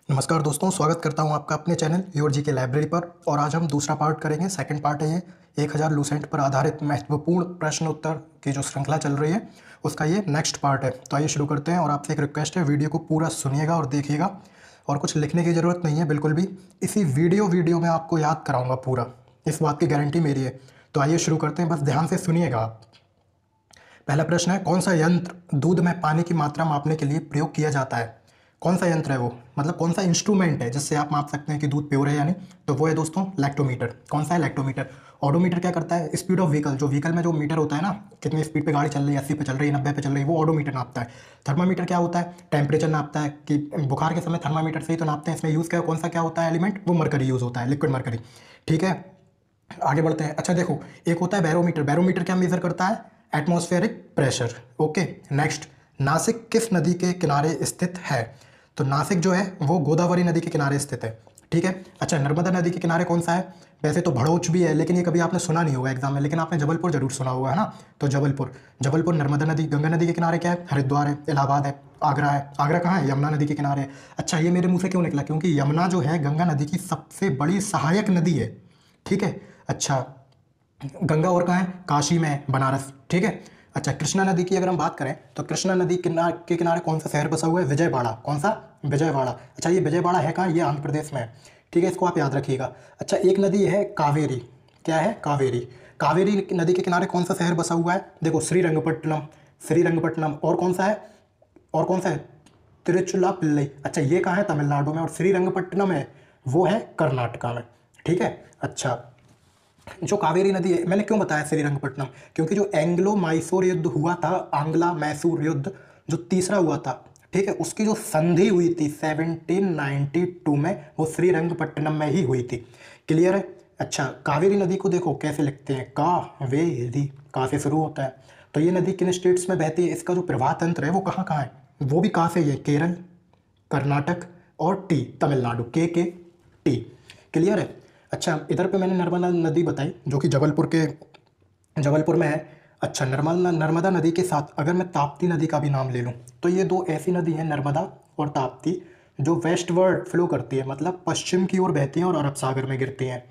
नमस्कार दोस्तों, स्वागत करता हूं आपका अपने चैनल योर जी के लाइब्रेरी पर। और आज हम दूसरा पार्ट करेंगे। सेकंड पार्ट है ये 1000 लूसेंट पर आधारित महत्वपूर्ण प्रश्न उत्तर की जो श्रृंखला चल रही है उसका ये नेक्स्ट पार्ट है। तो आइए शुरू करते हैं। और आपसे एक रिक्वेस्ट है, वीडियो को पूरा सुनिएगा और देखिएगा, और कुछ लिखने की ज़रूरत नहीं है बिल्कुल भी। इसी वीडियो में आपको याद कराऊँगा पूरा, इस बात की गारंटी मेरी है। तो आइए शुरू करते हैं, बस ध्यान से सुनिएगा आप। पहला प्रश्न है, कौन सा यंत्र दूध में पानी की मात्रा मापने के लिए प्रयोग किया जाता है? कौन सा यंत्र है वो, मतलब कौन सा इंस्ट्रूमेंट है जिससे आप माप सकते हैं कि दूध प्योर है या नहीं? तो वो है दोस्तों लैक्टोमीटर। कौन सा है? लैक्टोमीटर। ऑडोमीटर क्या करता है? स्पीड ऑफ व्हीकल, जो व्हीकल में जो मीटर होता है ना, कितनी स्पीड पे गाड़ी चल रही है, 80 पे चल रही है, 90 पे चल रही है, वो ऑडोमीटर नापता है। थर्मामीटर क्या होता है? टेम्परेचर नापता है कि बुखार के समय थर्मामीटर से ही तो नापते हैं। इसमें यूज़ क्या, कौन सा क्या होता है एलिमेंट? वो मरकरी यूज़ होता है, लिक्विड मरकरी। ठीक है, आगे बढ़ते हैं। अच्छा देखो, एक होता है बैरोमीटर। बैरोमीटर क्या मेजर करता है? Atmospheric pressure. Okay, next, Nashik किस नदी के किनारे स्थित है? तो नासिक जो है वो गोदावरी नदी के किनारे स्थित है। ठीक है। अच्छा, नर्मदा नदी के किनारे कौन सा है? वैसे तो भड़ोच भी है, लेकिन ये कभी आपने सुना नहीं होगा एग्जाम में, लेकिन आपने जबलपुर जरूर सुना होगा, है ना? तो जबलपुर नर्मदा नदी, गंगा नदी के किनारे क्या है? हरिद्वार है, इलाहाबाद है, आगरा है। आगरा कहाँ है? यमुना नदी के किनारे है। अच्छा, ये मेरे मुंह से क्यों निकला? क्योंकि यमुना जो है गंगा नदी की सबसे बड़ी सहायक नदी है। ठीक है। अच्छा, गंगा और कहाँ है? काशी में है, बनारस। ठीक है। अच्छा, कृष्णा नदी की अगर हम बात करें तो कृष्णा नदी के किनारे कौन सा शहर बसा हुआ है? विजयवाड़ा। कौन सा? विजयवाड़ा। अच्छा, ये विजयवाड़ा है कहाँ? ये आंध्र प्रदेश में है। ठीक है, इसको आप याद रखिएगा। अच्छा, एक नदी है कावेरी। क्या है? कावेरी। कावेरी नदी के किनारे कौन सा शहर बसा हुआ है? देखो, श्रीरंगपट्टनम। श्रीरंगपट्टनम। और कौन सा है? और कौन सा है? तिरुचिरापल्ली। अच्छा, ये कहाँ है? तमिलनाडु में। और श्रीरंगपट्टनम है, वो है कर्नाटका में। ठीक है। अच्छा, जो कावेरी नदी है, मैंने क्यों बताया श्रीरंगपट्टनम? क्योंकि जो एंग्लो मैसूर युद्ध हुआ था, आंग्ला मैसूर युद्ध जो तीसरा हुआ था, ठीक है, उसकी जो संधि हुई थी 1792 में, वो श्रीरंगपट्टनम में ही हुई थी। क्लियर है? अच्छा, कावेरी नदी को देखो कैसे लिखते हैं, कावेरी, का से शुरू होता है। तो ये नदी किन स्टेट्स में बहती है? इसका जो प्रवाह तंत्र है वो कहाँ कहाँ है? वो भी कहाँ से? ये केरल, कर्नाटक और तमिलनाडु, के टी। क्लियर है? अच्छा, इधर पे मैंने नर्मदा नदी बताई जो कि जबलपुर में है। अच्छा, नर्मदा नदी के साथ अगर मैं ताप्ती नदी का भी नाम ले लूँ तो ये दो ऐसी नदी हैं, नर्मदा और ताप्ती, जो वेस्टवर्ड फ्लो करती है, मतलब पश्चिम की ओर बहती हैं और अरब सागर में गिरती हैं।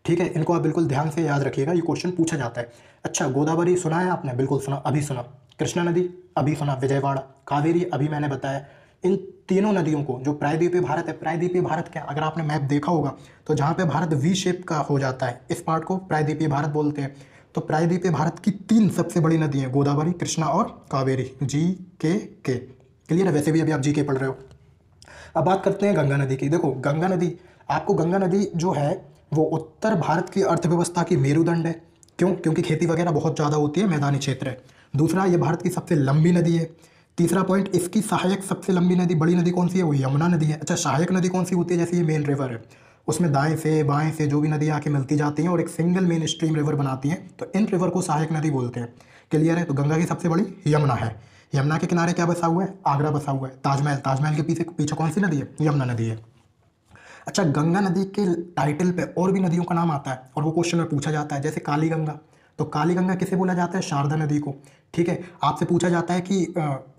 ठीक है, इनको आप बिल्कुल ध्यान से याद रखिएगा, ये क्वेश्चन पूछा जाता है। अच्छा, गोदावरी सुना है आपने? बिल्कुल सुना, अभी सुना। कृष्णा नदी अभी सुना, विजयवाड़ा। कावेरी अभी मैंने बताया। इन तीनों नदियों को, जो प्रायद्वीपीय भारत है, प्रायद्वीपीय भारत क्या, अगर आपने मैप देखा होगा तो जहाँ पे भारत वी शेप का हो जाता है, इस पार्ट को प्रायद्वीपीय भारत बोलते हैं। तो प्रायद्वीपीय भारत की तीन सबसे बड़ी नदी हैं, गोदावरी, कृष्णा और कावेरी। के क्लियर है? वैसे भी अभी आप के पढ़ रहे हो। अब बात करते हैं गंगा नदी की। देखो, गंगा नदी, आपको गंगा नदी जो है वो उत्तर भारत की अर्थव्यवस्था की मेरुदंड है। क्यों? क्योंकि खेती वगैरह बहुत ज़्यादा होती है, मैदानी क्षेत्र है। दूसरा, ये भारत की सबसे लंबी नदी है। तीसरा पॉइंट, इसकी सहायक सबसे लंबी नदी, बड़ी नदी कौन सी है? वो यमुना नदी है। अच्छा, सहायक नदी कौन सी होती है? जैसे ये मेन रिवर है, उसमें दाएं से बाएं से जो भी नदी आके मिलती जाती हैं और एक सिंगल मेन स्ट्रीम रिवर बनाती हैं, तो इन रिवर को सहायक नदी बोलते हैं। क्लियर है? तो गंगा की सबसे बड़ी यमुना है। यमुना के किनारे क्या बसा हुआ है? आगरा बसा हुआ है। ताजमहल, ताजमहल के पीछे पीछे कौन सी नदी है? यमुना नदी है। अच्छा, गंगा नदी के टाइटल पे और भी नदियों का नाम आता है और वो क्वेश्चन में पूछा जाता है, जैसे काली गंगा। तो काली गंगा किसे बोला जाता है? शारदा नदी को। ठीक है। आपसे पूछा जाता है कि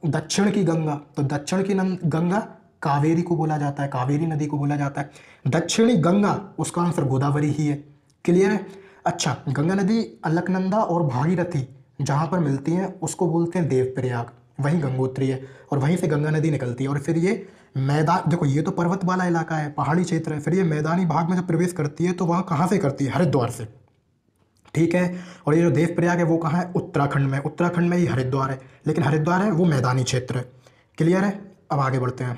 दक्षिण की गंगा, तो दक्षिण की गंगा कावेरी को बोला जाता है, कावेरी नदी को बोला जाता है। दक्षिणी गंगा, उसका आंसर गोदावरी ही है। क्लियर है? अच्छा, गंगा नदी अलकनंदा और भागीरथी जहाँ पर मिलती हैं उसको बोलते हैं देवप्रयाग, वहीं गंगोत्री है, और वहीं से गंगा नदी निकलती है। और फिर ये मैदान, देखो ये तो पर्वत वाला इलाका है, पहाड़ी क्षेत्र है, फिर ये मैदानी भाग में जब प्रवेश करती है तो वहाँ कहाँ से करती है? हरिद्वार से। ठीक है। और ये जो देवप्रयाग है वो कहाँ है? उत्तराखंड में। उत्तराखंड में ही हरिद्वार है, लेकिन हरिद्वार है वो मैदानी क्षेत्र है। क्लियर है? अब आगे बढ़ते हैं,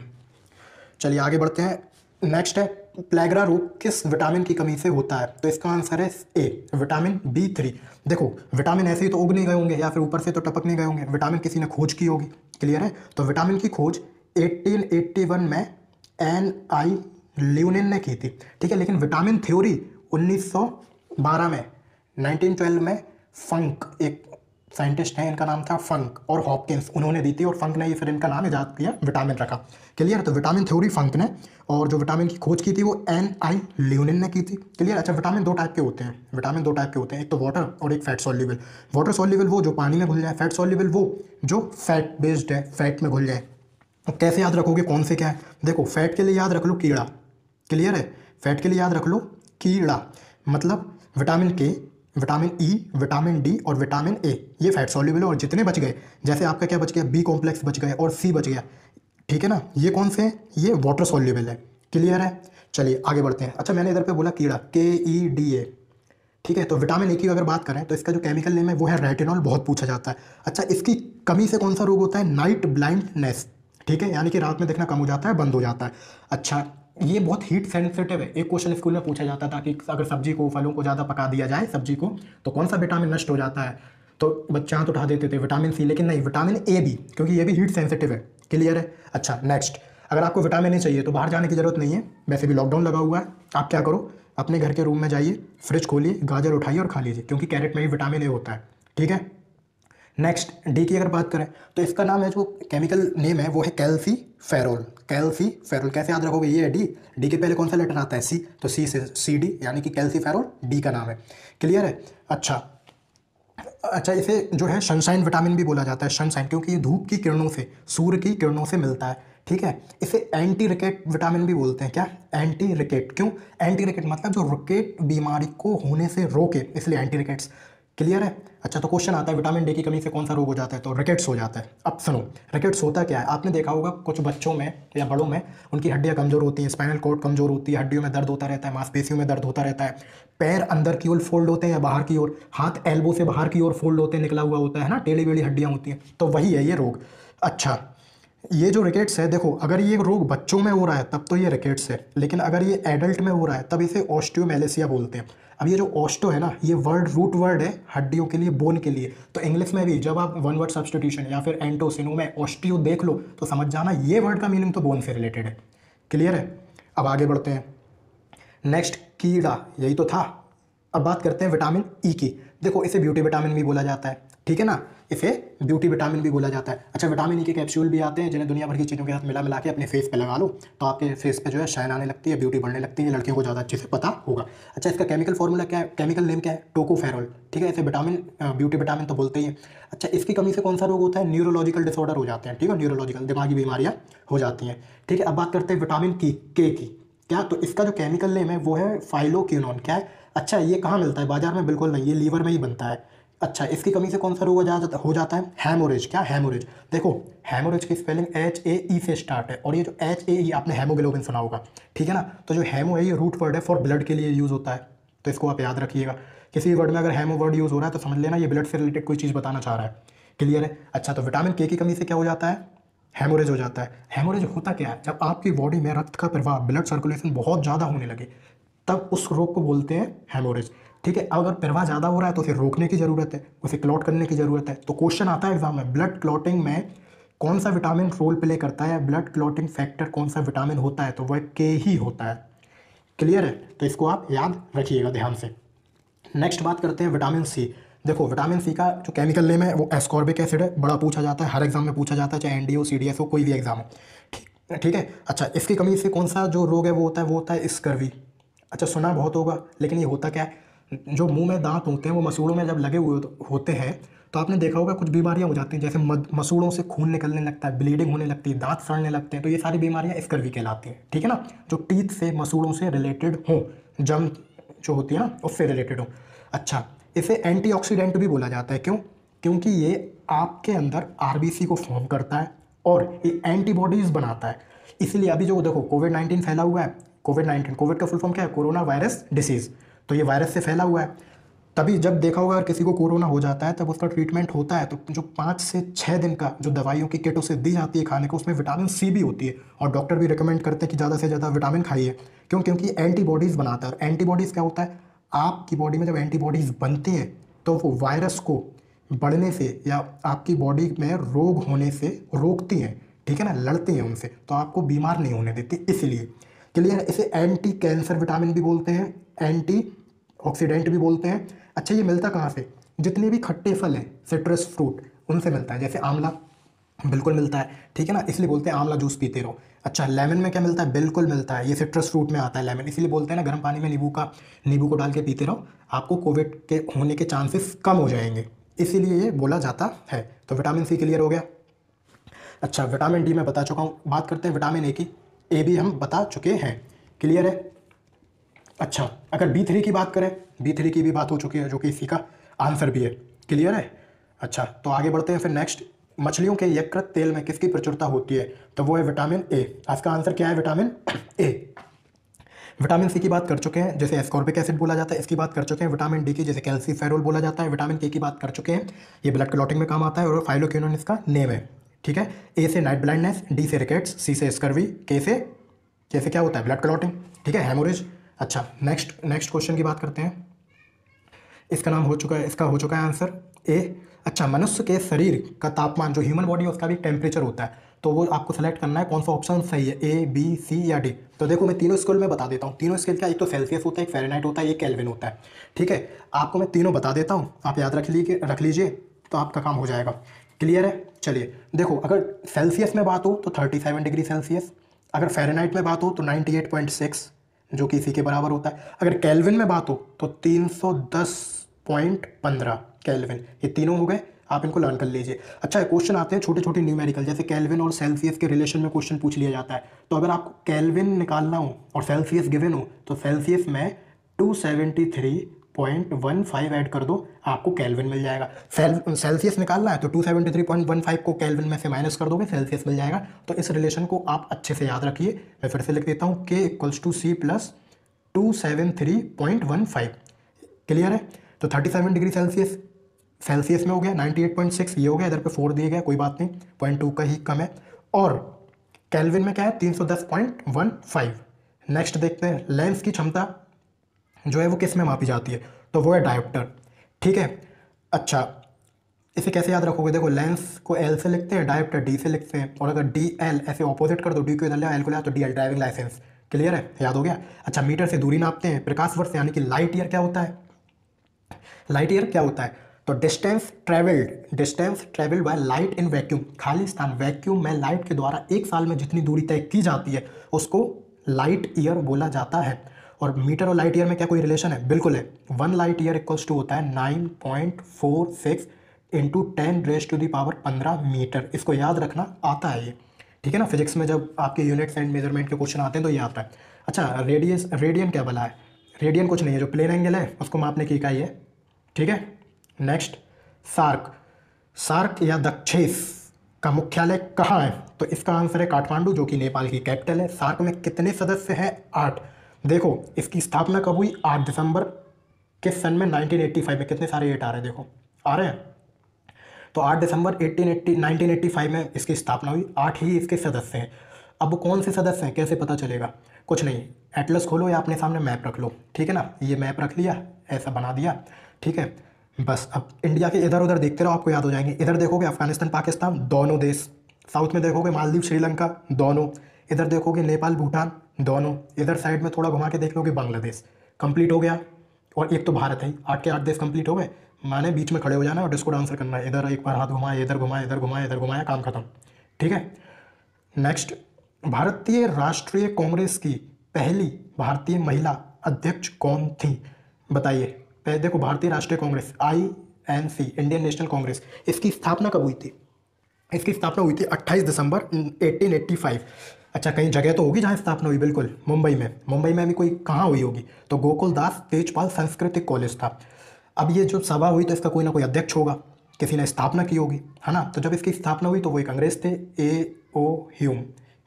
चलिए आगे बढ़ते हैं। नेक्स्ट है, प्लेगरा रोग किस विटामिन की कमी से होता है? तो इसका आंसर है ए, विटामिन B3। देखो, विटामिन ऐसे ही तो उग नहीं गए होंगे या फिर ऊपर से तो टपक नहीं गए होंगे, विटामिन किसी ने खोज की होगी। क्लियर है? तो विटामिन की खोज 1881 में NI ल्यूनिन ने की थी। ठीक है, लेकिन विटामिन थ्योरी 1912 में, 1912 में फंक, एक साइंटिस्ट हैं, इनका नाम था फंक, और हॉपकिंस, उन्होंने दी थी, और फंक ने ही फिर इनका नाम ईजाद किया, विटामिन रखा। क्लियर? तो विटामिन थ्योरी फंक ने, और जो विटामिन की खोज की थी वो NI ल्यूनिन ने की थी। क्लियर? अच्छा, विटामिन दो टाइप के होते हैं, विटामिन दो टाइप के होते हैं, एक तो वाटर और एक फैट सॉल्युबल। वाटर सॉल्युबल वो जो पानी में घुल जाए, फैट सॉल्युबल वो जो फैट बेस्ड है, फैट में घुल जाए। कैसे याद रखोगे, कौन से क्या है? देखो फैट के लिए याद रख लो कीड़ा, क्लियर है? फैट के लिए याद रख लो कीड़ा, मतलब विटामिन के, विटामिन ई, विटामिन डी और विटामिन ए, ये फैट सॉल्युबल है। और जितने बच गए, जैसे आपका क्या बच गया, बी कॉम्प्लेक्स बच गए और सी बच गया, ठीक है ना, ये कौन से हैं? ये वाटर सॉल्युबल है, क्लियर है? चलिए आगे बढ़ते हैं। अच्छा मैंने इधर पे बोला कीड़ा, KEDA, ठीक है। तो विटामिन ए की अगर बात करें तो इसका जो केमिकल नेम है वो है रेटिनॉल, बहुत पूछा जाता है। अच्छा इसकी कमी से कौन सा रोग होता है? नाइट ब्लाइंडनेस, ठीक है, यानी कि रात में देखना कम हो जाता है, बंद हो जाता है। अच्छा ये बहुत हीट सेंसिटिव है। एक क्वेश्चन स्कूल में पूछा जाता था कि अगर सब्जी को, फलों को ज़्यादा पका दिया जाए सब्जी को, तो कौन सा विटामिन नष्ट हो जाता है? तो बच्चे हाथ उठा देते थे विटामिन सी, लेकिन नहीं, विटामिन ए भी, क्योंकि ये भी हीट सेंसिटिव है, क्लियर है? अच्छा नेक्स्ट, अगर आपको विटामिन ए चाहिए तो बाहर जाने की जरूरत नहीं है, वैसे भी लॉकडाउन लगा हुआ है। आप क्या करो, अपने घर के रूम में जाइए, फ्रिज खोलिए, गाजर उठाइए और खा लीजिए, क्योंकि कैरेट में भी विटामिन ए होता है, ठीक है। नेक्स्ट डी की अगर बात करें तो इसका नाम है, जो केमिकल नेम है वो है कैल्सीफेरोल, कैल्सीफेरोल। कैसे याद रखोगे? ये है डी, डी के पहले कौन सा लेटर आता है? सी, तो सी से CD, यानी कि कैल्सीफेरोल डी का नाम है, क्लियर है? अच्छा इसे जो है सनशाइन विटामिन भी बोला जाता है, सनशाइन, क्योंकि ये धूप की किरणों से, सूर्य की किरणों से मिलता है, ठीक है। इसे एंटी रिकेट विटामिन भी बोलते हैं। क्या? एंटी रिकेट। क्यों एंटी रिकेट? मतलब जो रिकेट बीमारी को होने से रोके, इसलिए एंटी रिकेट्स, क्लियर है? अच्छा तो क्वेश्चन आता है विटामिन डी की कमी से कौन सा रोग हो जाता है? तो रिकेट्स हो जाता है। अब सुनो, रिकेट्स होता क्या है? आपने देखा होगा कुछ बच्चों में या बड़ों में, उनकी हड्डियां कमजोर होती हैं, स्पाइनल कॉर्ड कमजोर होती है, हड्डियों में दर्द होता रहता है, मांसपेशियों में दर्द होता रहता है, पैर अंदर की ओर फोल्ड होते हैं या बाहर की ओर, हाथ एल्बो से बाहर की ओर फोल्ड होते हैं, निकला हुआ होता है ना, टेढ़ी बेढ़ी हड्डियां होती हैं, तो वही है ये रोग। अच्छा ये जो रिकेट्स है, देखो अगर ये रोग बच्चों में हो रहा है तब तो ये रिकेट्स है, लेकिन अगर ये एडल्ट में हो रहा है तब इसे ऑस्टियोमेलेसिया बोलते हैं। अब ये जो ऑस्टो है ना, ये वर्ड रूट वर्ड है हड्डियों के लिए, बोन के लिए। तो इंग्लिश में भी जब आप वन वर्ड सब्स्टिट्यूशन या फिर एंटो सिनो में ऑस्टियो देख लो तो समझ जाना ये वर्ड का मीनिंग तो बोन से रिलेटेड है, क्लियर है? अब आगे बढ़ते हैं। नेक्स्ट कीड़ा, यही तो था। अब बात करते हैं विटामिन ई की। देखो इसे ब्यूटी विटामिन भी बोला जाता है, ठीक है ना, इसे ब्यूटी विटामिन भी बोला जाता है। अच्छा विटामिन ई के कैप्सूल भी आते हैं, जिन्हें दुनिया भर की चीज़ों के साथ मिला मिला के अपने फेस पे लगा लो, तो आपके फेस पे जो है शाइन आने लगती है, ब्यूटी बढ़ने लगती है, लड़कियों को ज़्यादा अच्छे से पता होगा। अच्छा इसका केमिकल फॉर्मूला क्या है, केमिकल नेम क्या है? टोकोफेरोल, ठीक है। इसे विटामिन ब्यूटी विटामिन तो बोलते ही हैं। अच्छा इसकी कमी से कौन सा रोग होता है? न्यूरोलॉजिकल डिसऑर्डर हो जाते हैं, ठीक है, न्यूरोलॉजिकल दिमागी बीमारियाँ हो जाती हैं, ठीक है। अब बात करते हैं विटामिन के की। क्या? तो इसका जो केमिकल नेम है वो है फाइलोक्विनोन। क्या है? अच्छा ये कहाँ मिलता है? बाजार में बिल्कुल नहीं, ये लीवर में ही बनता है। अच्छा इसकी कमी से कौन सा रोग हो जाता है? हेमोरेज। क्या? हेमोरेज। देखो हेमोरेज की स्पेलिंग HAE से स्टार्ट है, और ये जो HAE आपने हेमोग्लोबिन सुना होगा, ठीक है ना। तो जो हेमो है ये रूट वर्ड है, फॉर ब्लड के लिए यूज़ होता है, तो इसको आप याद रखिएगा। किसी वर्ड में अगर हेमो वर्ड यूज़ हो रहा है तो समझ लेना ये ब्लड से रिलेटेड कोई चीज़ बताना चाह रहा है, क्लियर है? अच्छा तो विटामिन के की कमी से क्या हो जाता है? हेमोरेज हो जाता है। हेमोरेज होता क्या है? जब आपकी बॉडी में रक्त का प्रवाह, ब्लड सर्कुलेशन बहुत ज़्यादा होने लगे, तब उस रोग को बोलते हैं हेमोरेज, ठीक है। अगर प्रवाह ज़्यादा हो रहा है तो उसे रोकने की ज़रूरत है, उसे क्लॉट करने की ज़रूरत है। तो क्वेश्चन आता है एग्जाम में, ब्लड क्लॉटिंग में कौन सा विटामिन रोल प्ले करता है? ब्लड क्लॉटिंग फैक्टर कौन सा विटामिन होता है? तो वह के ही होता है, क्लियर है? तो इसको आप याद रखिएगा ध्यान से। नेक्स्ट बात करते हैं विटामिन सी। देखो विटामिन सी का जो केमिकल नेम है वो एस्कॉर्बिक एसिड है, बड़ा पूछा जाता है, हर एग्जाम में पूछा जाता है, चाहे NDO CDS हो, कोई भी एग्जाम हो, ठीक है। अच्छा इसकी कमी से कौन सा जो रोग है वो होता है स्कर्वी। अच्छा सुना बहुत होगा, लेकिन ये होता क्या है? जो मुंह में दांत होते हैं वो मसूड़ों में जब लगे हुए होते हैं तो आपने देखा होगा कुछ बीमारियां हो जाती हैं, जैसे मसूड़ों से खून निकलने लगता है, ब्लीडिंग होने लगती है, दांत सड़ने लगते हैं, तो ये सारी बीमारियां स्कर्वी कहलाती हैं, ठीक है ना। जो टीथ से, मसूड़ों से रिलेटेड हो, जम जो होती है ना उससे रिलेटेड हो। अच्छा इसे एंटीऑक्सीडेंट भी बोला जाता है। क्यों? क्योंकि ये आपके अंदर RBC को फॉर्म करता है और ये एंटीबॉडीज बनाता है। इसलिए अभी जो देखो कोविड-19 फैला हुआ है, कोविड-19, कोविड का फुल फॉर्म क्या है? Corona virus disease. तो ये वायरस से फैला हुआ है। तभी जब देखा होगा अगर किसी को कोरोना हो जाता है तब उसका ट्रीटमेंट होता है, तो जो 5 से 6 दिन का जो दवाइयों की किट उसे दी जाती है खाने को, उसमें विटामिन सी भी होती है, और डॉक्टर भी रिकमेंड करते हैं कि ज़्यादा से ज़्यादा विटामिन खाइए। क्यों? क्योंकि एंटीबॉडीज़ बनाता है, और एंटीबॉडीज़ क्या होता है? आपकी बॉडी में जब एंटीबॉडीज़ बनती हैं तो वो वायरस को बढ़ने से या आपकी बॉडी में रोग होने से रोकती हैं, ठीक है ना, लड़ती हैं उनसे, तो आपको बीमार नहीं होने देती, इसलिए, क्लियर। इसे एंटी कैंसर विटामिन भी बोलते हैं, एंटी ऑक्सीडेंट भी बोलते हैं। अच्छा ये मिलता कहाँ से? जितने भी खट्टे फल हैं, सिट्रस फ्रूट, उनसे मिलता है, जैसे आंवला बिल्कुल मिलता है, ठीक है ना, इसलिए बोलते हैं आंवला जूस पीते रहो। अच्छा लेमन में क्या मिलता है? बिल्कुल मिलता है, ये सिट्रस फ्रूट में आता है लेमन, इसलिए बोलते हैं ना गर्म पानी में नींबू को डाल के पीते रहो, आपको कोविड के होने के चांसेस कम हो जाएंगे, इसीलिए ये बोला जाता है। तो विटामिन सी क्लियर हो गया। अच्छा, विटामिन डी मैं बता चुका हूँ। बात करते हैं विटामिन ए की। ए भी हम बता चुके हैं, क्लियर है। अच्छा, अगर B3 की बात करें, B3 की भी बात हो चुकी है, जो कि इसी का आंसर भी है, क्लियर है। अच्छा, तो आगे बढ़ते हैं फिर नेक्स्ट। मछलियों के यकृत तेल में किसकी प्रचुरता होती है? तो वो है विटामिन ए। इसका आंसर क्या है? Vitamin A. विटामिन सी की बात कर चुके हैं, जैसे एस्कॉर्बिक एसिड बोला जाता है, इसकी बात कर चुके हैं। विटामिन डी की जैसे कैल्सीफेरोल बोला जाता है। विटामिन के की बात कर चुके हैं, ये ब्लड क्लॉटिंग में काम आता है और फाइलोक्विनोन इसका नेम है, ठीक है। ए से नाइट ब्लाइंडनेस, डी से रिकेट्स, सी से स्कर्वी, के से क्या होता है? ब्लड क्लॉटिंग, ठीक है, हेमोरेज। अच्छा, नेक्स्ट क्वेश्चन की बात करते हैं। इसका हो चुका है आंसर ए। अच्छा, मनुष्य के शरीर का तापमान, जो ह्यूमन बॉडी है उसका भी टेम्परेचर होता है, तो वो आपको सेलेक्ट करना है कौन सा ऑप्शन सही है, ए, बी, सी या डी। तो देखो, मैं तीनों स्केल में बता देता हूँ। तीनों स्केल का एक तो सेल्सियस होता है, एक फ़ारेनहाइट होता है, एक केल्विन होता है, ठीक है। आपको मैं तीनों बता देता हूँ, आप याद रख लीजिए तो आपका काम हो जाएगा, क्लियर है। चलिए देखो, अगर सेल्सियस में बात हो तो 37 डिग्री सेल्सियस, अगर फ़ारेनहाइट में बात हो तो 98.6, जो कि इसी के बराबर होता है। अगर केल्विन में बात हो तो 310.15 केल्विन। ये तीनों हो गए, आप इनको लर्न कर लीजिए। अच्छा, क्वेश्चन आते हैं छोटे छोटे न्यूमेरिकल, जैसे केल्विन और सेल्सियस के रिलेशन में क्वेश्चन पूछ लिया जाता है। तो अगर आपको केल्विन निकालना हो और सेल्सियस गिवन हो तो सेल्सियस में 273.15 ऐड कर दो, आपको केल्विन मिल जाएगा। सेल्सियस निकालना है तो 273.15 को केल्विन में से माइनस कर दोगे, सेल्सियस मिल जाएगा। तो इस रिलेशन को आप अच्छे से याद रखिए। मैं फिर से लिख देता हूँ, K = C + 273.15, क्लियर है। तो 37 डिग्री सेल्सियस में हो गया, 98.6 ये हो गया, इधर पे 4 दिए गया, कोई बात नहीं, 0.2 का ही कम है। और केल्विन में क्या है? 310.15। नेक्स्ट देखते हैं, लेंस की क्षमता जो है वो किस में मापी जाती है? तो वो है डायोप्टर, ठीक है। अच्छा, इसे कैसे याद रखोगे? देखो, लेंस को एल से लिखते हैं, डायोप्टर डी से लिखते हैं, और अगर डी एल ऐसे ऑपोजिट कर दो, डी को इधर ले एल को ले तो D L, driving licence, clear है, याद हो गया। अच्छा, मीटर से दूरी नापते हैं, प्रकाश वर्ष यानी कि लाइट ईयर क्या होता है? लाइट ईयर क्या होता है? तो distance travelled by light in vacuum, खाली स्थान वैक्यूम में लाइट के द्वारा एक साल में जितनी दूरी तय की जाती है उसको लाइट ईयर बोला जाता है। और मीटर और लाइट ईयर में क्या कोई रिलेशन है? बिल्कुल है। 1 लाइट ईयर इक्वल्स टू होता है 9.46 इंटू 10⁻15 मीटर। इसको याद रखना आता है ये, ठीक है ना। फिजिक्स में जब आपके यूनिट्स एंड मेजरमेंट के क्वेश्चन आते हैं तो ये आता है। अच्छा, रेडियन क्या बला है? रेडियन कुछ नहीं है, जो प्लेन एंगल है उसको मापने की इकाई है, ठीक है। नेक्स्ट, सार्क या दक्षेस का मुख्यालय कहाँ है? तो इसका आंसर है काठमांडू, जो कि नेपाल की कैपिटल है। सार्क में कितने सदस्य हैं? 8। देखो, इसकी स्थापना कब हुई? 8 दिसंबर किस सन में? 1985 में। कितने सारे 8 आ रहे हैं? देखो, आ रहे हैं। तो 8 दिसंबर 1985 में इसकी स्थापना हुई। 8 ही इसके सदस्य हैं। अब कौन से सदस्य हैं कैसे पता चलेगा? कुछ नहीं, एटलस खोलो या अपने सामने मैप रख लो, ठीक है ना। ये मैप रख लिया, ऐसा बना दिया, ठीक है। बस अब इंडिया के इधर उधर देखते रहो, आपको याद हो जाएंगे। इधर देखोगे अफगानिस्तान पाकिस्तान दोनों देश, साउथ में देखोगे मालदीव श्रीलंका दोनों, इधर देखोगे नेपाल भूटान दोनों, इधर साइड में थोड़ा घुमा के देख लोगे बांग्लादेश। कंप्लीट हो गया। और एक तो भारत है, 8 के 8 देश कंप्लीट हो गए। माने बीच में खड़े हो जाना और डिस्को डांसर करना है, इधर एक बार हाथ घुमाया, इधर घुमाया, इधर घुमाया, इधर घुमाया, काम खत्म, ठीक है। नेक्स्ट, भारतीय राष्ट्रीय कांग्रेस की पहली भारतीय महिला अध्यक्ष कौन थी? बताइए। देखो, भारतीय राष्ट्रीय Congress INC, Indian national Congress, इसकी स्थापना कब हुई थी? इसकी स्थापना हुई थी 28 दिसंबर 1885। अच्छा, कहीं जगह तो होगी जहाँ स्थापना हुई? बिल्कुल, मुंबई में। मुंबई में भी कोई कहाँ हुई होगी? तो गोकुल दास तेजपाल सांस्कृतिक कॉलेज था। अब ये जो सभा हुई तो इसका कोई ना कोई अध्यक्ष होगा, किसी ने स्थापना की होगी, है ना। तो जब इसकी स्थापना हुई तो वो एक अंग्रेज थे, A.O. ह्यूम,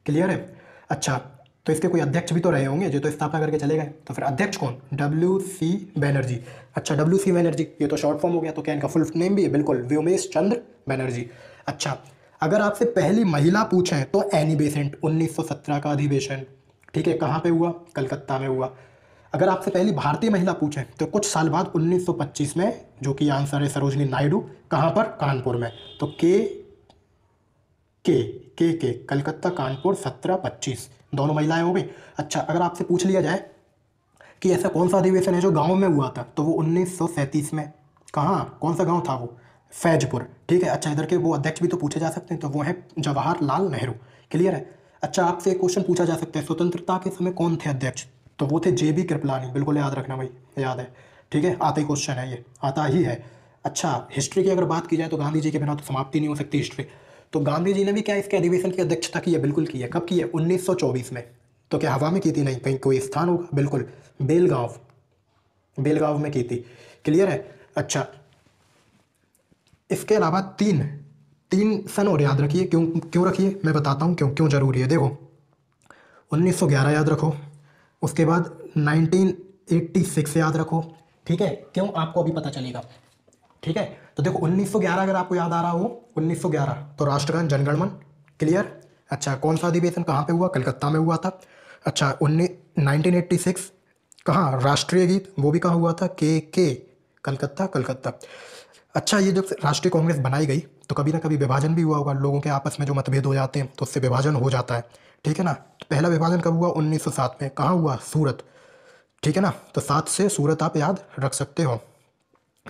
क्लियर है। अच्छा, तो इसके कोई अध्यक्ष भी तो रहे होंगे जो तो स्थापना करके चले गए, तो फिर अध्यक्ष कौन? WC बनर्जी। अच्छा, WC बनर्जी ये तो शॉर्ट फॉर्म हो गया, तो क्या इनका फुल नेम भी है? बिल्कुल, व्योमेश चंद्र बनर्जी। अच्छा, अगर आपसे पहली महिला पूछें तो एनी बेसेंट, 1917 का अधिवेशन, ठीक है, कहाँ पे हुआ? कलकत्ता में हुआ। अगर आपसे पहली भारतीय महिला पूछें तो कुछ साल बाद 1925 में, जो कि आंसर है सरोजनी नायडू, कहाँ पर? कानपुर में। तो के कलकत्ता कानपुर 1725 दोनों महिलाएं हो गई। अच्छा, अगर आपसे पूछ लिया जाए कि ऐसा कौन सा अधिवेशन है जो गांव में हुआ था, तो वो 1937 में। कहाँ, कौन सा गांव था वो? फैजपुर, ठीक है। अच्छा, इधर के वो अध्यक्ष भी तो पूछे जा सकते हैं, तो वो है जवाहरलाल नेहरू, क्लियर है। अच्छा, आपसे एक क्वेश्चन पूछा जा सकता है, स्वतंत्रता के समय कौन थे अध्यक्ष? तो वो थे JB कृपलानी, बिल्कुल याद रखना भाई, याद है, ठीक है, आता ही क्वेश्चन है, ये आता ही है। अच्छा, हिस्ट्री की अगर बात की जाए तो गांधी जी के बिना तो समाप्ति नहीं हो सकती हिस्ट्री। तो गांधी जी ने भी क्या इसके अधिवेशन की अध्यक्षता की है? बिल्कुल की है। कब की है? 1924 में। तो क्या हवा में की थी? नहीं, कहीं कोई स्थान होगा? बिल्कुल, बेलगांव, बेलगांव में की थी। क्लियर है? अच्छा, इसके अलावा तीन तीन सन और याद रखिए। क्यों क्यों रखिए, मैं बताता हूँ क्यों क्यों जरूरी है। देखो, 1911 याद रखो, उसके बाद 1986 याद रखो। ठीक है, क्यों आपको अभी पता चलेगा। ठीक है, तो देखो 1911 अगर आपको याद आ रहा हो, 1911 तो राष्ट्रगान जनगणमन। क्लियर? अच्छा, कौन सा अधिवेशन कहाँ पे हुआ? कलकत्ता में हुआ था। अच्छा, 1986 कहाँ? राष्ट्रीय गीत, वो भी कहाँ हुआ था? के कलकत्ता, कलकत्ता। अच्छा, ये जब राष्ट्रीय कांग्रेस बनाई गई तो कभी ना कभी विभाजन भी हुआ होगा, लोगों के आपस में जो मतभेद हो जाते हैं तो उससे विभाजन हो जाता है। ठीक है ना? तो पहला विभाजन कब हुआ? 1907 में। कहाँ हुआ? सूरत। ठीक है ना? तो 7 से सूरत आप याद रख सकते हो।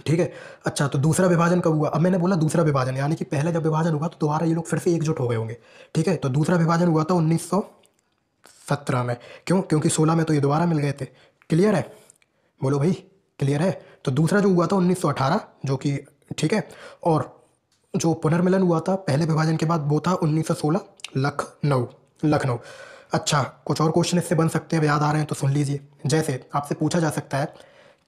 ठीक है। अच्छा, तो दूसरा विभाजन कब हुआ? अब मैंने बोला दूसरा विभाजन, यानी कि पहले जब विभाजन हुआ तो दोबारा ये लोग फिर से एकजुट हो गए होंगे। ठीक है, तो दूसरा विभाजन हुआ था 1917 में। क्यों? क्योंकि 16 में तो ये दोबारा मिल गए थे। क्लियर है? बोलो भाई, क्लियर है? तो दूसरा जो हुआ था 1918, जो कि ठीक है, और जो पुनर्मिलन हुआ था पहले विभाजन के बाद वो था 1916, लखनऊ, लखनऊ। अच्छा, कुछ और क्वेश्चन इससे बन सकते हैं, याद आ रहे हैं तो सुन लीजिए। जैसे आपसे पूछा जा सकता है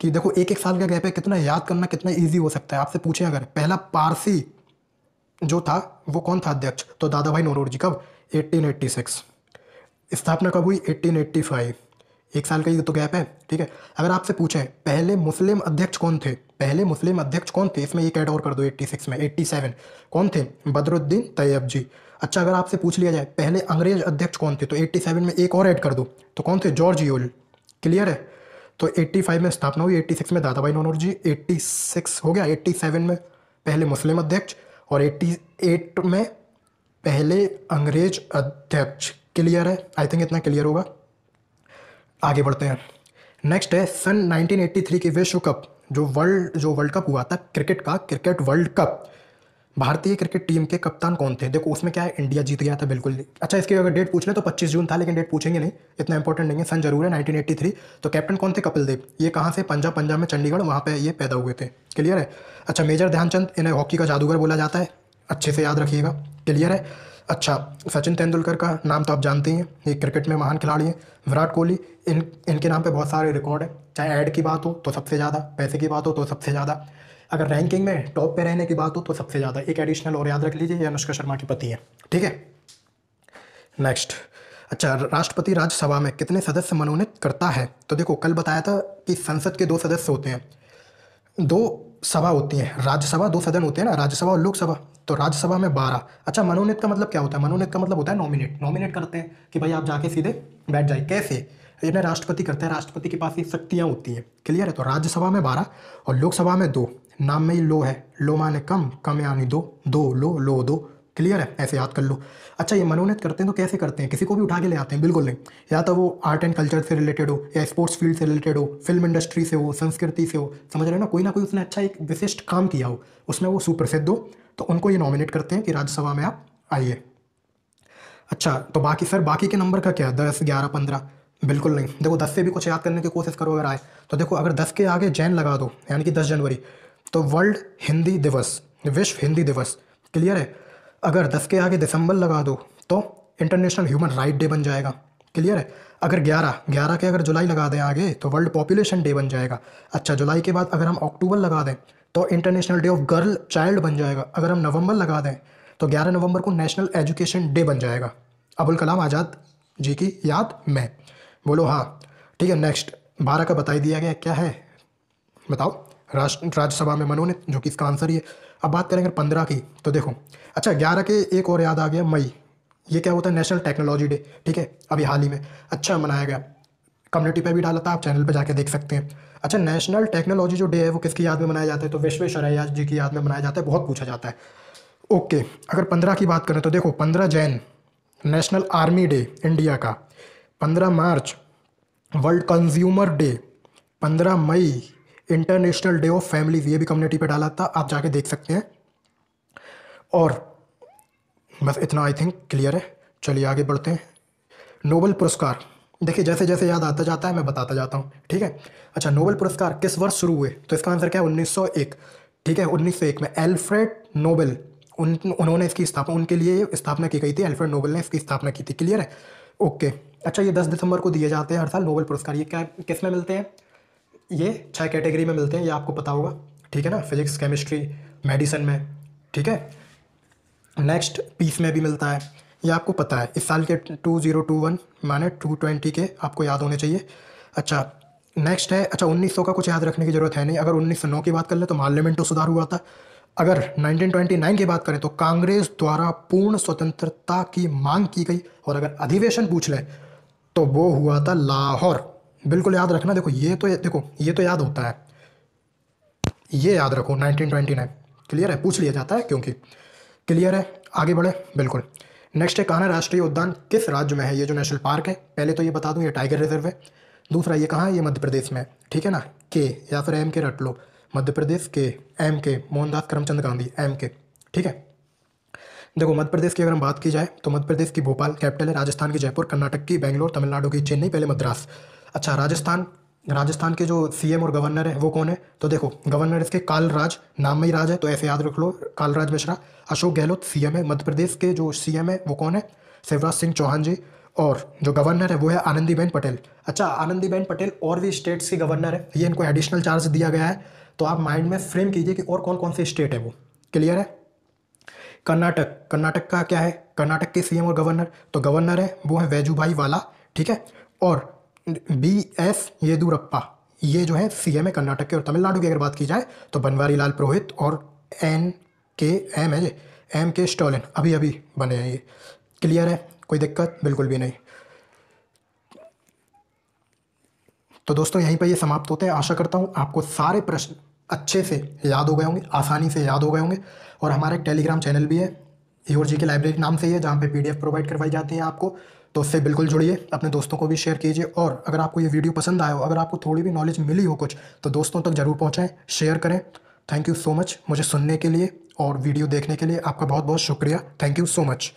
कि देखो एक एक साल का गैप है, कितना याद करना कितना इजी हो सकता है। आपसे पूछे अगर पहला पारसी जो था वो कौन था अध्यक्ष, तो दादा भाई नौरोजी। कब? 1886। स्थापना कब हुई? 1885। एक साल का ही तो गैप है। ठीक है, अगर आपसे पूछे पहले मुस्लिम अध्यक्ष कौन थे, पहले मुस्लिम अध्यक्ष कौन थे, इसमें एक ऐड और कर दो 86 में, 87 कौन थे? बदरुद्दीन तैयब जी। अच्छा, अगर आपसे पूछ लिया जाए पहले अंग्रेज अध्यक्ष कौन थे, तो 87 में एक और ऐड कर दो, तो कौन थे? George Yule. क्लियर है? तो 85 में स्थापना हुई, 86 में दादा भाई नौरोजी, 86 हो गया, 87 में पहले मुस्लिम अध्यक्ष और 88 में पहले अंग्रेज अध्यक्ष। क्लियर है? आई थिंक इतना क्लियर होगा। आगे बढ़ते हैं। नेक्स्ट है सन 1983 की विश्व कप, जो वर्ल्ड कप हुआ था क्रिकेट का, क्रिकेट वर्ल्ड कप। भारतीय क्रिकेट टीम के कप्तान कौन थे? देखो उसमें क्या है, इंडिया जीत गया था बिल्कुल। अच्छा, इसकी अगर डेट पूछ ले तो 25 जून था, लेकिन डेट पूछेंगे नहीं, इतना इंपॉर्टेंट नहीं है। सन जरूर है 1983। तो कैप्टन कौन थे? कपिल देव। ये कहाँ से? पंजाब में चंडीगढ़, वहाँ पे ये पैदा हुए थे। क्लियर है? अच्छा, मेजर ध्यानचंद, इन्हें हॉकी का जादूगर बोला जाता है, अच्छे से याद रखिएगा। क्लियर है? अच्छा, सचिन तेंदुलकर का नाम तो आप जानते ही हैं, ये क्रिकेट में महान खिलाड़ी हैं। विराट कोहली, इनके नाम पे बहुत सारे रिकॉर्ड है, चाहे ऐड की बात हो तो सबसे ज़्यादा, पैसे की बात हो तो सबसे ज़्यादा, अगर रैंकिंग में टॉप पे रहने की बात हो तो सबसे ज़्यादा। एक एडिशनल और याद रख लीजिए, ये अनुष्का शर्मा के पति हैं। ठीक है, नेक्स्ट। अच्छा, राष्ट्रपति राज्यसभा में कितने सदस्य मनोनीत करता है? तो देखो कल बताया था कि संसद के 2 सदस्य होते हैं, 2 सभा होती हैं, राज्यसभा 2 सदन होते हैं ना, राज्यसभा और लोकसभा। तो राज्यसभा में 12। अच्छा, मनोनीत का मतलब क्या होता है? मनोनीत का मतलब होता है नॉमिनेट करते हैं कि भाई आप जाके सीधे बैठ जाए। कैसे? इन्हें राष्ट्रपति करता है, राष्ट्रपति के पास ये शक्तियाँ होती हैं। क्लियर है? तो राज्यसभा में 12 और लोकसभा में 2। नाम में ही लो है, लो माने कम, कम यानी 2, 2 लो 2। क्लियर है? ऐसे याद कर लो। अच्छा, ये मनोनीत करते हैं तो कैसे करते हैं? किसी को भी उठा के ले आते हैं? बिल्कुल नहीं, या तो वो आर्ट एंड कल्चर से रिलेटेड हो, या स्पोर्ट्स फील्ड से रिलेटेड हो, फिल्म इंडस्ट्री से हो, संस्कृति से हो, समझ रहे हो ना कोई उसने अच्छा एक विशिष्ट काम किया हो, उसमें वो सुप्रसिद्ध हो, तो उनको ये नॉमिनेट करते हैं कि राज्यसभा में आप आइए। अच्छा, तो बाकी सर बाकी के नंबर का क्या? 10, 11, 15? बिल्कुल नहीं। देखो 10 से भी कुछ याद करने की कोशिश करो अगर आए तो। देखो अगर 10 के आगे जैन लगा दो, यानी कि 10 जनवरी, तो वर्ल्ड हिंदी दिवस, विश्व हिंदी दिवस। क्लियर है? अगर 10 के आगे दिसंबर लगा दो तो इंटरनेशनल ह्यूमन राइट डे बन जाएगा। क्लियर है? अगर 11 के अगर जुलाई लगा दें आगे तो वर्ल्ड पॉपुलेशन डे बन जाएगा। अच्छा, जुलाई के बाद अगर हम अक्टूबर लगा दें तो international day of girl child बन जाएगा। अगर हम नवंबर लगा दें तो 11 नवंबर को नेशनल एजुकेशन डे बन जाएगा, अबुल कलाम आज़ाद जी की याद में। बोलो हाँ। ठीक है, नेक्स्ट। 12 का बता ही दिया गया, क्या है बताओ? राज्यसभा में मनोनीत, जो कि इसका आंसर ही है। अब बात करेंगे 15 की, तो देखो अच्छा 11 के एक और याद आ गया, मई। ये क्या होता है? National technology day. ठीक है, अभी हाल ही में अच्छा मनाया गया, कम्युनिटी पे भी डाला था, आप चैनल पे जाके देख सकते हैं। अच्छा, नेशनल टेक्नोलॉजी जो डे है वो किसकी याद में मनाया जाता है? तो विश्वेश्वरैया जी की याद में मनाया जाता है, बहुत पूछा जाता है। ओके, अगर 15 की बात करें तो देखो 15 Jan national army day India का, 15 March world consumer day, 15 May international day of families, ये भी कम्युनिटी पे डाला था, आप जाके देख सकते हैं। और बस इतना आई थिंक क्लियर है। चलिए आगे बढ़ते हैं। नोबेल पुरस्कार, देखिए जैसे जैसे याद आता जाता है मैं बताता जाता हूँ। ठीक है, अच्छा नोबेल पुरस्कार किस वर्ष शुरू हुए? तो इसका आंसर क्या है? 1901। ठीक है, 1901 में एल्फ्रेड नोबेल उन्होंने इसकी स्थापना, उनके लिए स्थापना की गई थी, अल्फ्रेड नोबेल ने इसकी स्थापना की थी। क्लियर है? ओके। अच्छा, ये 10 दिसंबर को दिए जाते हैं हर साल नोबेल पुरस्कार। ये क्या किस में मिलते हैं? ये 6 कैटेगरी में मिलते हैं, ये आपको पता होगा, ठीक है ना? फिजिक्स, केमिस्ट्री, मेडिसिन में, ठीक है। नेक्स्ट पीस में भी मिलता है, ये आपको पता है। इस साल के 2021 माने 220 के आपको याद होने चाहिए। अच्छा, नेक्स्ट है, अच्छा 1900 का कुछ याद रखने की जरूरत है नहीं। अगर 1909 की बात कर ले तो पार्लियामेंट सुधार हुआ था। अगर 1929 की बात करें तो कांग्रेस द्वारा पूर्ण स्वतंत्रता की मांग की गई। और अगर अधिवेशन पूछ ले तो वो हुआ था लाहौर। बिल्कुल याद रखना। देखो ये तो याद होता है, ये याद रखो 1929। क्लियर है? पूछ लिया जाता है क्योंकि। क्लियर है? आगे बढ़े। बिल्कुल। नेक्स्ट है, कान्हा राष्ट्रीय उद्यान किस राज्य में है? ये जो नेशनल पार्क है, पहले तो ये बता दूं, ये टाइगर रिजर्व है। दूसरा, ये कहाँ है? ये मध्य प्रदेश में, ठीक है ना? के या फिर एम के रट लो। मध्य प्रदेश के, एम के, मोहनदास करमचंद गांधी, एम के, ठीक है। देखो, मध्य प्रदेश की अगर हम बात की जाए तो मध्य प्रदेश की भोपाल कैपिटल है, राजस्थान की जयपुर, कर्नाटक की बेंगलोर, तमिलनाडु की चेन्नई, पहले मद्रास। अच्छा, राजस्थान के जो सीएम और गवर्नर है वो कौन है? तो देखो, गवर्नर इसके कालराज, नाम में ही राज है तो ऐसे याद रख लो, कालराज मिश्रा। अशोक गहलोत सीएम है। मध्य प्रदेश के जो सीएम है वो कौन है? शिवराज सिंह चौहान जी। और जो गवर्नर है वो है आनंदीबेन पटेल। अच्छा, आनंदीबेन पटेल और भी स्टेट्स की गवर्नर है, ये इनको एडिशनल चार्ज दिया गया है। तो आप माइंड में फ्रेम कीजिए कि और कौन कौन से स्टेट है वो। क्लियर है? कर्नाटक का क्या है? कर्नाटक के सीएम और गवर्नर, तो गवर्नर है वो है वैजूभाई वाला, ठीक है। और BS येदियुरप्पा, ये जो है सीएम है कर्नाटक के। और तमिलनाडु की अगर बात की जाए तो बनवारी लाल पुरोहित और NKM है ये, MK स्टालिन, अभी अभी बने हैं ये। क्लियर है? कोई दिक्कत? बिल्कुल भी नहीं। तो दोस्तों, यहीं पर ये समाप्त होते हैं। आशा करता हूँ आपको सारे प्रश्न अच्छे से याद हो गए होंगे, आसानी से याद हो गए होंगे। और हमारा एक टेलीग्राम चैनल भी है, योर जी के लाइब्रेरी नाम से ही है, जहाँ पे PDF प्रोवाइड करवाई जाती है आपको। तो उससे बिल्कुल जुड़िए, अपने दोस्तों को भी शेयर कीजिए। और अगर आपको ये वीडियो पसंद आया हो, अगर आपको थोड़ी भी नॉलेज मिली हो कुछ, तो दोस्तों तक जरूर पहुँचाएँ, शेयर करें। थैंक यू सो मच मुझे सुनने के लिए और वीडियो देखने के लिए। आपका बहुत बहुत शुक्रिया। Thank you so much.